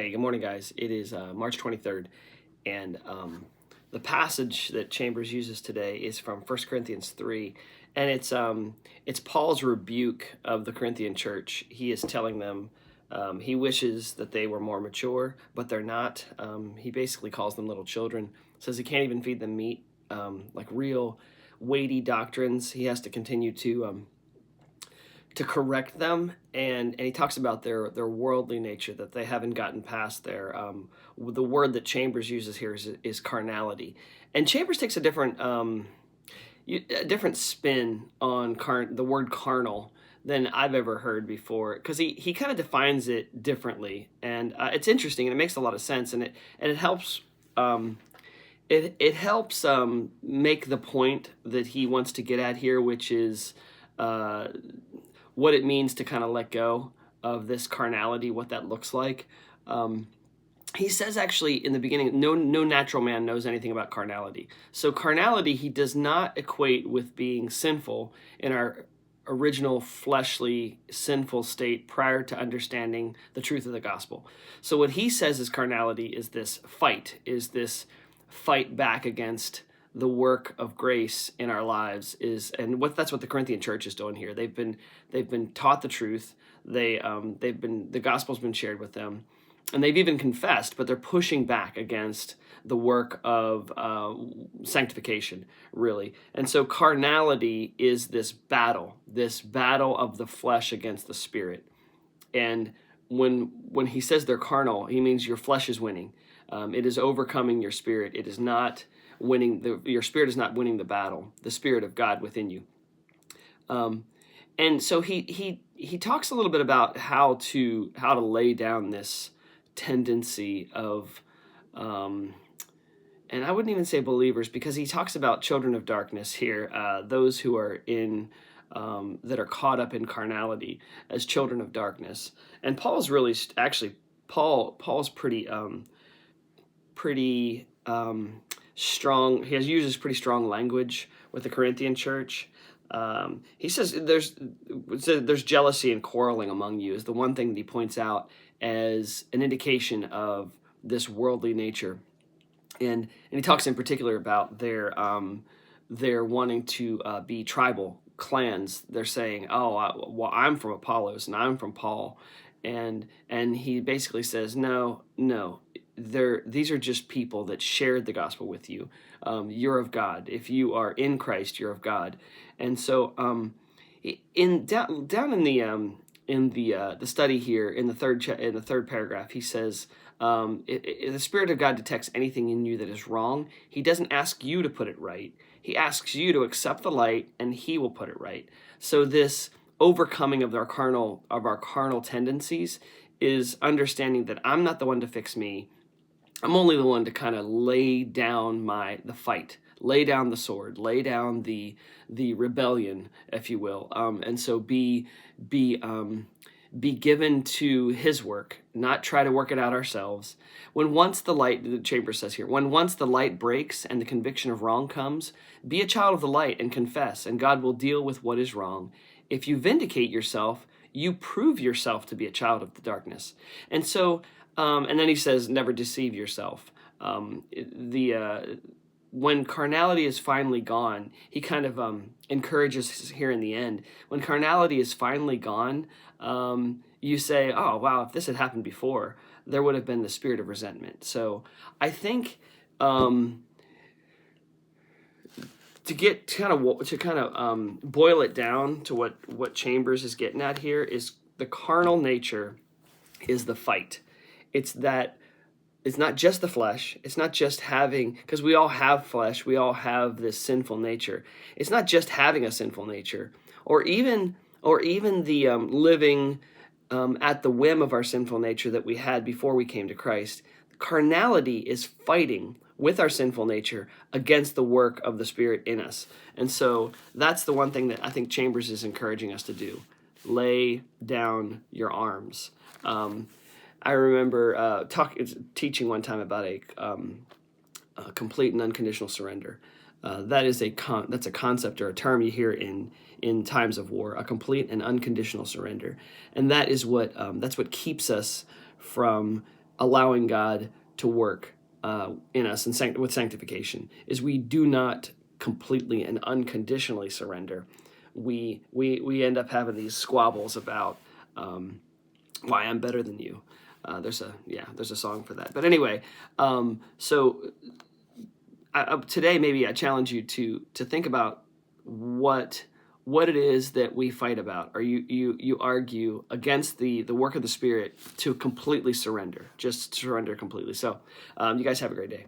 Hey, good morning, guys. It is March 23rd, and the passage that Chambers uses today is from 1 Corinthians 3, and it's Paul's rebuke of the Corinthian church. He is telling them he wishes that they were more mature, but they're not. He basically calls them little children, says he can't even feed them meat, like real weighty doctrines. He has to continue to correct them, and he talks about their worldly nature, that they haven't gotten past their the word that Chambers uses here is carnality, and Chambers takes a different spin on the word carnal than I've ever heard before, because he kind of defines it differently, and it's interesting and it makes a lot of sense, and it helps it helps make the point that he wants to get at here, which is what it means to kind of let go of this carnality, what that looks like. He says actually in the beginning, no natural man knows anything about carnality. So carnality he does not equate with being sinful in our original fleshly sinful state prior to understanding the truth of the gospel. So what he says is carnality is this fight back against the work of grace in our lives, that's what the Corinthian church is doing here. They've been taught the truth. The gospel's been shared with them, and they've even confessed, but they're pushing back against the work of sanctification, really. And so carnality is this battle of the flesh against the spirit. And when he says they're carnal, he means your flesh is winning. It is overcoming your spirit. It is not winning. Your spirit is not winning the battle. The Spirit of God within you. And so he talks a little bit about how to lay down this tendency of, and I wouldn't even say believers, because he talks about children of darkness here, those who are that are caught up in carnality as children of darkness. And Paul's really Paul's pretty strong. He uses pretty strong language with the Corinthian church. He says there's jealousy and quarreling among you is the one thing that he points out as an indication of this worldly nature, and he talks in particular about their wanting to be tribal clans. They're saying, well, I'm from Apollos and I'm from Paul, and he basically says, no. These are just people that shared the gospel with you. You're of God. If you are in Christ, you're of God. And so, down in the study here in the third paragraph, he says, the Spirit of God detects anything in you that is wrong. He doesn't ask you to put it right. He asks you to accept the light, and He will put it right. So this overcoming of our carnal tendencies is understanding that I'm not the one to fix me. I'm only the one to kind of lay down the fight, lay down the sword, lay down the rebellion, if you will, and so be given to His work, not try to work it out ourselves. The Chambers says here, when once the light breaks and the conviction of wrong comes, be a child of the light and confess, and God will deal with what is wrong. If you vindicate yourself, you prove yourself to be a child of the darkness. And so, and then he says, never deceive yourself. When carnality is finally gone, he kind of encourages here in the end. When carnality is finally gone, you say, oh, wow, if this had happened before, there would have been the spirit of resentment. So I think to kind of boil it down to what Chambers is getting at here is the carnal nature is the fight. It's not just the flesh. It's not just having, because we all have flesh. We all have this sinful nature. It's not just having a sinful nature, or even the living at the whim of our sinful nature that we had before we came to Christ. Carnality is fighting with our sinful nature against the work of the Spirit in us. And so that's the one thing that I think Chambers is encouraging us to do. Lay down your arms. I remember teaching one time about a complete and unconditional surrender. That's a concept or a term you hear in times of war, a complete and unconditional surrender, and that's what keeps us from allowing God to work in us and with sanctification is we do not completely and unconditionally surrender. We end up having these squabbles about why I'm better than you. There's a song for that. But anyway, so today maybe I challenge you to think about what it is that we fight about, or you argue against the work of the Spirit to completely surrender, just surrender completely. So you guys have a great day.